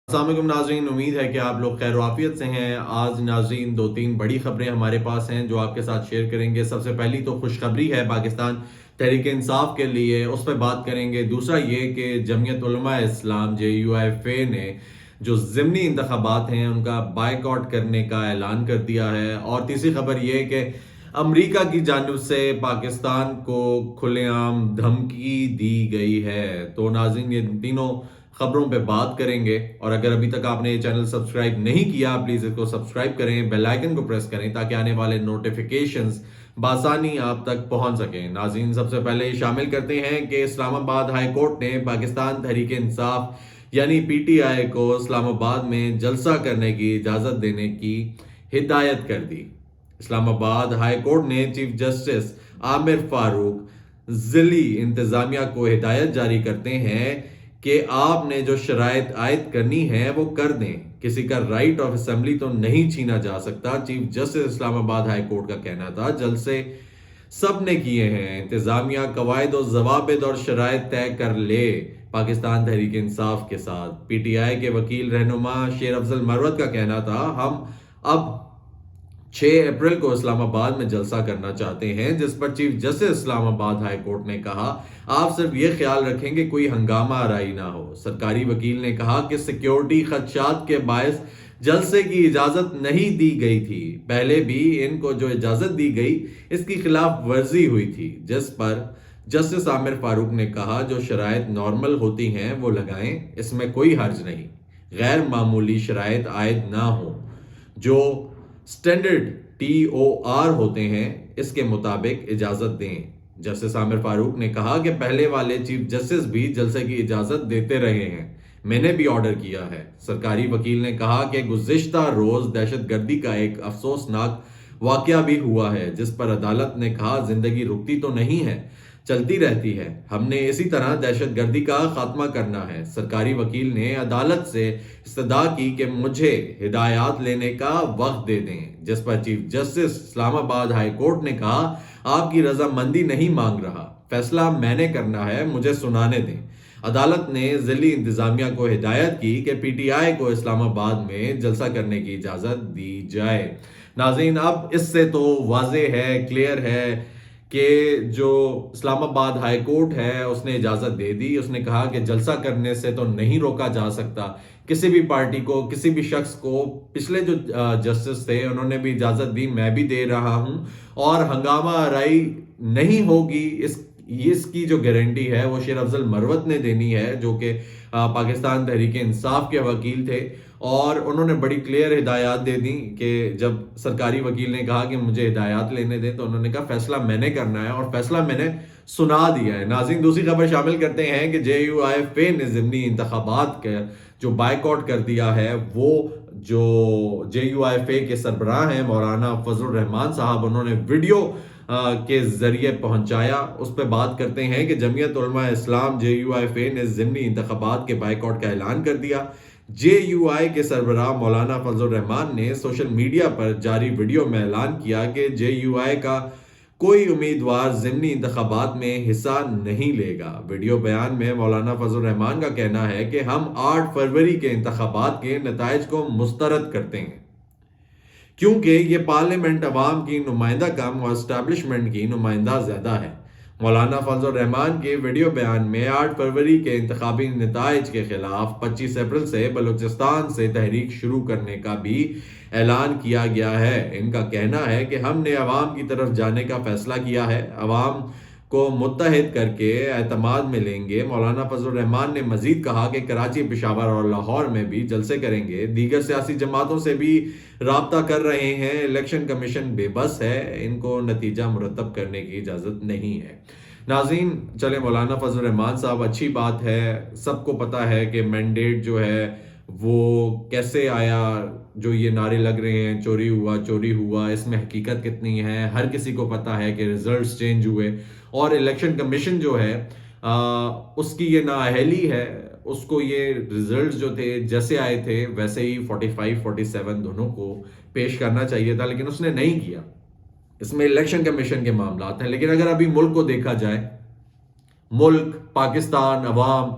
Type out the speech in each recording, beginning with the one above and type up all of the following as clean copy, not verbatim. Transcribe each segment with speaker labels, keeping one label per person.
Speaker 1: السلام علیکم ناظرین، امید ہے کہ آپ لوگ خیر و عافیت سے ہیں۔ آج ناظرین دو تین بڑی خبریں ہمارے پاس ہیں جو آپ کے ساتھ شیئر کریں گے۔ سب سے پہلی تو خوشخبری ہے پاکستان تحریک انصاف کے لیے، اس پہ بات کریں گے۔ دوسرا یہ کہ جمعیت علماء اسلام JUIFA نے جو ضمنی انتخابات ہیں ان کا بائیکاٹ کرنے کا اعلان کر دیا ہے۔ اور تیسری خبر یہ کہ امریکہ کی جانب سے پاکستان کو کھلے عام دھمکی دی گئی ہے۔ تو ناظرین یہ تینوں خبروں پہ بات کریں گے، اور اگر ابھی تک آپ نے یہ چینل سبسکرائب نہیں کیا پلیز اس کو سبسکرائب کریں، بیل آئیکن کو پریس کریں تاکہ آنے والے نوٹیفیکیشنز بآسانی آپ تک پہنچ سکیں۔ ناظرین سب سے پہلے شامل کرتے ہیں کہ اسلام آباد ہائی کورٹ نے پاکستان تحریک انصاف یعنی PTI کو اسلام آباد میں جلسہ کرنے کی اجازت دینے کی ہدایت کر دی۔ اسلام آباد ہائی کورٹ نے چیف جسٹس عامر فاروق ضلعی انتظامیہ کو ہدایت جاری کرتے ہیں کہ آپ نے جو شرائط عائد کرنی ہے وہ کر دیں، کسی کا رائٹ آف اسمبلی تو نہیں چھینا جا سکتا۔ چیف جسٹس اسلام آباد ہائی کورٹ کا کہنا تھا جلسے سب نے کیے ہیں، انتظامیہ قواعد و ضوابط اور شرائط طے کر لے۔ پاکستان تحریک انصاف کے ساتھ PTI کے وکیل رہنما شیر افضل مروت کا کہنا تھا، ہم اب 6 اپریل کو اسلام آباد میں جلسہ کرنا چاہتے ہیں، جس پر چیف جسٹس اسلام آباد ہائی کورٹ نے کہا آپ صرف یہ خیال رکھیں کہ کوئی ہنگامہ آرائی نہ ہو۔ سرکاری وکیل نے کہا کہ سیکیورٹی خدشات کے باعث جلسے کی اجازت نہیں دی گئی تھی، پہلے بھی ان کو جو اجازت دی گئی اس کی خلاف ورزی ہوئی تھی، جس پر جسٹس عامر فاروق نے کہا جو شرائط نارمل ہوتی ہیں وہ لگائیں، اس میں کوئی حرج نہیں، غیر معمولی شرائط عائد نہ ہوں، جو سٹینڈرڈ TOR ہوتے ہیں اس کے مطابق اجازت دیں۔ جسٹس عامر فاروق نے کہا کہ پہلے والے چیف جسٹس بھی جلسے کی اجازت دیتے رہے ہیں، میں نے بھی آرڈر کیا ہے۔ سرکاری وکیل نے کہا کہ گزشتہ روز دہشت گردی کا ایک افسوسناک واقعہ بھی ہوا ہے، جس پر عدالت نے کہا زندگی رکتی تو نہیں ہے، چلتی رہتی ہے، ہم نے اسی طرح دہشت گردی کا خاتمہ کرنا ہے۔ سرکاری وکیل نے عدالت سے استدعا کی کہ مجھے ہدایات لینے کا وقت دے دیں، جس پر چیف جسٹس اسلام آباد ہائی کورٹ نے کہا آپ کی رضامندی نہیں مانگ رہا، فیصلہ میں نے کرنا ہے، مجھے سنانے دیں۔ عدالت نے ضلعی انتظامیہ کو ہدایت کی کہ PTI کو اسلام آباد میں جلسہ کرنے کی اجازت دی جائے۔ ناظرین اب اس سے تو واضح ہے، کلیئر ہے کہ جو اسلام آباد ہائی کورٹ ہے اس نے اجازت دے دی۔ اس نے کہا کہ جلسہ کرنے سے تو نہیں روکا جا سکتا، کسی بھی پارٹی کو، کسی بھی شخص کو۔ پچھلے جو جسٹس تھے انہوں نے بھی اجازت دی، میں بھی دے رہا ہوں، اور ہنگامہ آرائی نہیں ہوگی اس کی جو گارنٹی ہے وہ شیر افضل مروت نے دینی ہے، جو کہ پاکستان تحریک انصاف کے وکیل تھے، اور انہوں نے بڑی کلیئر ہدایات دے دیں کہ جب سرکاری وکیل نے کہا کہ مجھے ہدایات لینے دیں تو انہوں نے کہا فیصلہ میں نے کرنا ہے، اور فیصلہ میں نے سنا دیا ہے۔ ناظرین دوسری خبر شامل کرتے ہیں کہ JUIFA نے ضمنی انتخابات کا جو بائیکاٹ کر دیا ہے، وہ جو JUIFA کے سربراہ ہیں مولانا فضل الرحمان صاحب، انہوں نے ویڈیو کے ذریعے پہنچایا۔ اس پہ بات کرتے ہیں کہ جمعیت علماء اسلام JUIFA نے ضمنی انتخابات کے بائیکاٹ کا اعلان کر دیا۔ JUI کے سربراہ مولانا فضل الرحمان نے سوشل میڈیا پر جاری ویڈیو میں اعلان کیا کہ JUI کا کوئی امیدوار ضمنی انتخابات میں حصہ نہیں لے گا۔ ویڈیو بیان میں مولانا فضل الرحمان کا کہنا ہے کہ ہم 8 فروری کے انتخابات کے نتائج کو مسترد کرتے ہیں، کیونکہ یہ پارلیمنٹ عوام کی نمائندہ کم اور اسٹیبلشمنٹ کی نمائندہ زیادہ ہے۔ مولانا فضل الرحمان کے ویڈیو بیان میں 8 فروری کے انتخابی نتائج کے خلاف 25 اپریل سے بلوچستان سے تحریک شروع کرنے کا بھی اعلان کیا گیا ہے۔ ان کا کہنا ہے کہ ہم نے عوام کی طرف جانے کا فیصلہ کیا ہے، عوام کو متحد کر کے اعتماد میں لیں گے۔ مولانا فضل الرحمان نے مزید کہا کہ کراچی، پشاور اور لاہور میں بھی جلسے کریں گے، دیگر سیاسی جماعتوں سے بھی رابطہ کر رہے ہیں، الیکشن کمیشن بے بس ہے، ان کو نتیجہ مرتب کرنے کی اجازت نہیں ہے۔ ناظرین چلے مولانا فضل الرحمان صاحب، اچھی بات ہے، سب کو پتہ ہے کہ مینڈیٹ جو ہے وہ کیسے آیا، جو یہ نعرے لگ رہے ہیں چوری ہوا، اس میں حقیقت کتنی ہے، ہر کسی کو پتہ ہے کہ ریزلٹس چینج ہوئے، اور الیکشن کمیشن جو ہے اس کی یہ نااہلی ہے، اس کو یہ ریزلٹس جو تھے جیسے آئے تھے ویسے ہی 45 47 دونوں کو پیش کرنا چاہیے تھا، لیکن اس نے نہیں کیا۔ اس میں الیکشن کمیشن کے معاملات ہیں، لیکن اگر ابھی ملک کو دیکھا جائے، ملک، پاکستان، عوام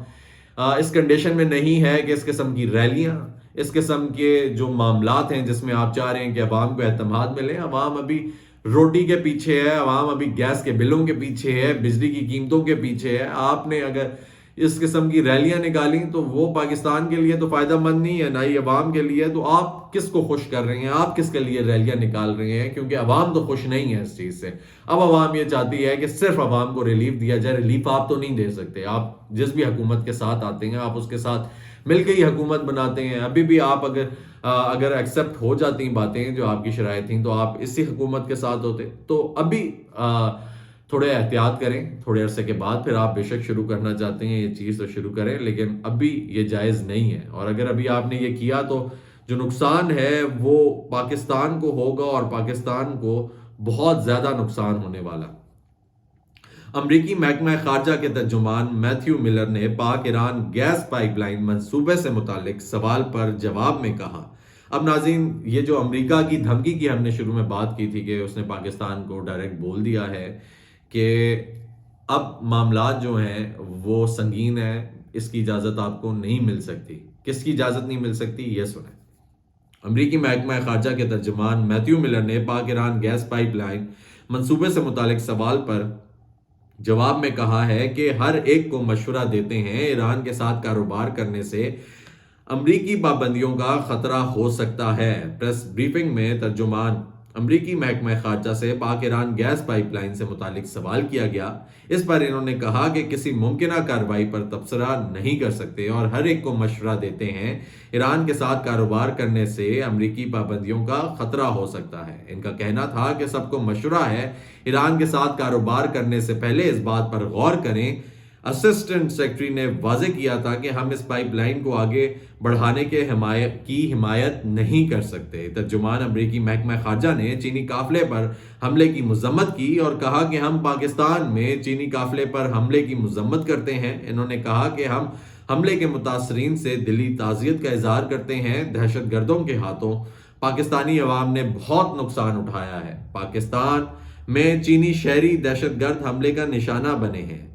Speaker 1: اس کنڈیشن میں نہیں ہے کہ اس قسم کی ریلیاں، اس قسم کے جو معاملات ہیں جس میں آپ چاہ رہے ہیں کہ عوام کو اعتماد ملے. عوام ابھی روٹی کے پیچھے ہے، عوام ابھی گیس کے بلوں کے پیچھے ہے، بجلی کی قیمتوں کے پیچھے ہے. آپ نے اگر اس قسم کی ریلیاں نکالی تو وہ پاکستان کے لیے تو فائدہ مند نہیں ہے، نہ ہی عوام کے لیے. تو آپ کس کو خوش کر رہے ہیں؟ آپ کس کے لیے ریلیاں نکال رہے ہیں؟ کیونکہ عوام تو خوش نہیں ہے اس چیز سے. اب عوام یہ چاہتی ہے کہ صرف عوام کو ریلیف دیا جائے. ریلیف آپ تو نہیں دے سکتے، آپ جس بھی حکومت کے ساتھ آتے ہیں آپ اس کے ساتھ مل کے ہی حکومت بناتے ہیں. ابھی بھی آپ اگر ایکسیپٹ ہو جاتی ہیں باتیں جو آپ کی شرائط تھیں تو آپ اسی حکومت کے ساتھ ہوتے. تو ابھی تھوڑے احتیاط کریں، تھوڑے عرصے کے بعد پھر آپ بے شک شروع کرنا چاہتے ہیں یہ چیز تو شروع کریں، لیکن ابھی یہ جائز نہیں ہے. اور اگر ابھی آپ نے یہ کیا تو جو نقصان ہے وہ پاکستان کو ہوگا، اور پاکستان کو بہت زیادہ نقصان ہونے والا. امریکی محکمہ خارجہ کے ترجمان میتھیو ملر نے پاک ایران گیس پائپ لائن منصوبے سے متعلق سوال پر جواب میں کہا. اب ناظرین، یہ جو امریکہ کی دھمکی کی ہم نے شروع میں بات کی تھی کہ اس نے پاکستان کو ڈائریکٹ بول دیا ہے کہ اب معاملات جو ہیں وہ سنگین ہیں، اس کی اجازت آپ کو نہیں مل سکتی. کس کی اجازت نہیں مل سکتی یہ سنیں. امریکی محکمہ خارجہ کے ترجمان میتھیو ملر نے پاک ایران گیس پائپ لائن منصوبے سے متعلق سوال پر جواب میں کہا ہے کہ ہر ایک کو مشورہ دیتے ہیں ایران کے ساتھ کاروبار کرنے سے امریکی پابندیوں کا خطرہ ہو سکتا ہے. پریس بریفنگ میں ترجمان امریکی محکمہ خارجہ سے پاک ایران گیس پائپ لائن سے متعلق سوال کیا گیا. اس پر انہوں نے کہا کہ کسی ممکنہ کارروائی پر تبصرہ نہیں کر سکتے اور ہر ایک کو مشورہ دیتے ہیں ایران کے ساتھ کاروبار کرنے سے امریکی پابندیوں کا خطرہ ہو سکتا ہے. ان کا کہنا تھا کہ سب کو مشورہ ہے ایران کے ساتھ کاروبار کرنے سے پہلے اس بات پر غور کریں. اسسٹنٹ سیکرٹری نے واضح کیا تھا کہ ہم اس پائپ لائن کو آگے بڑھانے کی حمایت نہیں کر سکتے. ترجمان امریکی محکمہ خارجہ نے چینی قافلے پر حملے کی مذمت کی اور کہا کہ ہم پاکستان میں چینی قافلے پر حملے کی مذمت کرتے ہیں. انہوں نے کہا کہ ہم حملے کے متاثرین سے دلی تعزیت کا اظہار کرتے ہیں. دہشت گردوں کے ہاتھوں پاکستانی عوام نے بہت نقصان اٹھایا ہے. پاکستان میں چینی شہری دہشت گرد حملے کا نشانہ بنے ہیں.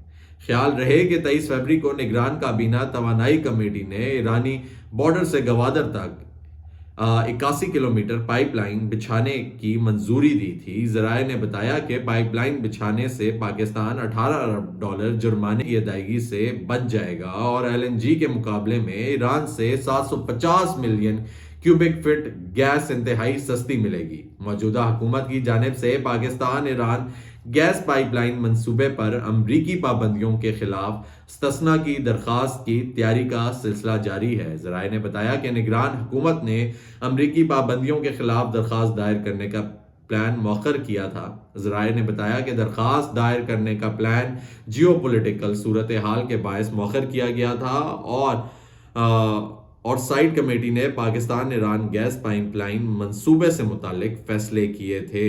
Speaker 1: خیال رہے کہ 23 فروری کو نگران کابینہ توانائی کمیٹی نے ایرانی بارڈر سے گوادر تک 81 کلومیٹر پائپ لائن بچھانے کی منظوری دی تھی. ذرائع نے بتایا کہ پائپ لائن بچھانے سے پاکستان $18 ارب جرمانے کی ادائیگی سے بچ جائے گا اور LNG کے مقابلے میں ایران سے 750 ملین کیوبک فٹ گیس انتہائی سستی ملے گی. موجودہ حکومت کی جانب سے Pakistan Iran gas pipeline منصوبے پر امریکی پابندیوں کے خلاف استثناء کی درخواست کی تیاری کا سلسلہ جاری ہے. ذرائع نے بتایا کہ نگران حکومت نے امریکی پابندیوں کے خلاف درخواست دائر کرنے کا پلان مؤخر کیا تھا. ذرائع نے بتایا کہ درخواست دائر کرنے کا پلان جیو پولیٹیکل صورتحال کے باعث مؤخر کیا گیا تھا اور سائٹ کمیٹی نے Pakistan Iran gas pipeline منصوبے سے متعلق فیصلے کیے تھے.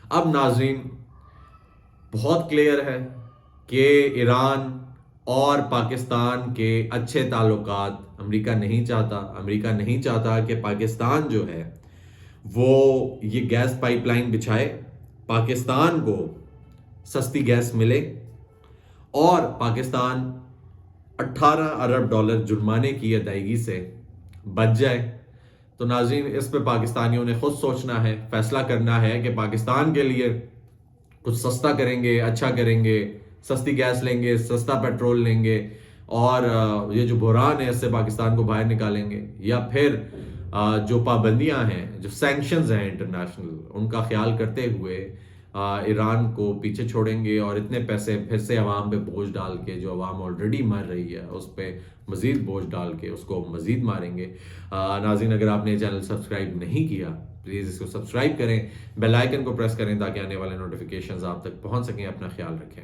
Speaker 1: اب ناظرین بہت کلیئر ہے کہ ایران اور پاکستان کے اچھے تعلقات امریکہ نہیں چاہتا. امریکہ نہیں چاہتا کہ پاکستان جو ہے وہ یہ گیس پائپ لائن بچھائے، پاکستان کو سستی گیس ملے اور پاکستان $18 ارب جرمانے کی ادائیگی سے بچ جائے. تو ناظرین اس پہ پاکستانیوں نے خود سوچنا ہے، فیصلہ کرنا ہے کہ پاکستان کے لیے کچھ سستا کریں گے، اچھا کریں گے، سستی گیس لیں گے، سستا پیٹرول لیں گے اور یہ جو بحران ہے اس سے پاکستان کو باہر نکالیں گے، یا پھر جو پابندیاں ہیں، جو سینکشنز ہیں انٹرنیشنل، ان کا خیال کرتے ہوئے ایران کو پیچھے چھوڑیں گے اور اتنے پیسے پھر سے عوام پہ بوجھ ڈال کے، جو عوام آلریڈی مر رہی ہے اس پہ مزید بوجھ ڈال کے اس کو مزید ماریں گے. ناظرین اگر آپ نے چینل سبسکرائب نہیں کیا پلیز اس کو سبسکرائب کریں، بیل آئیکن کو پریس کریں تاکہ آنے والے نوٹیفیکیشنز آپ تک پہنچ سکیں. اپنا خیال رکھیں.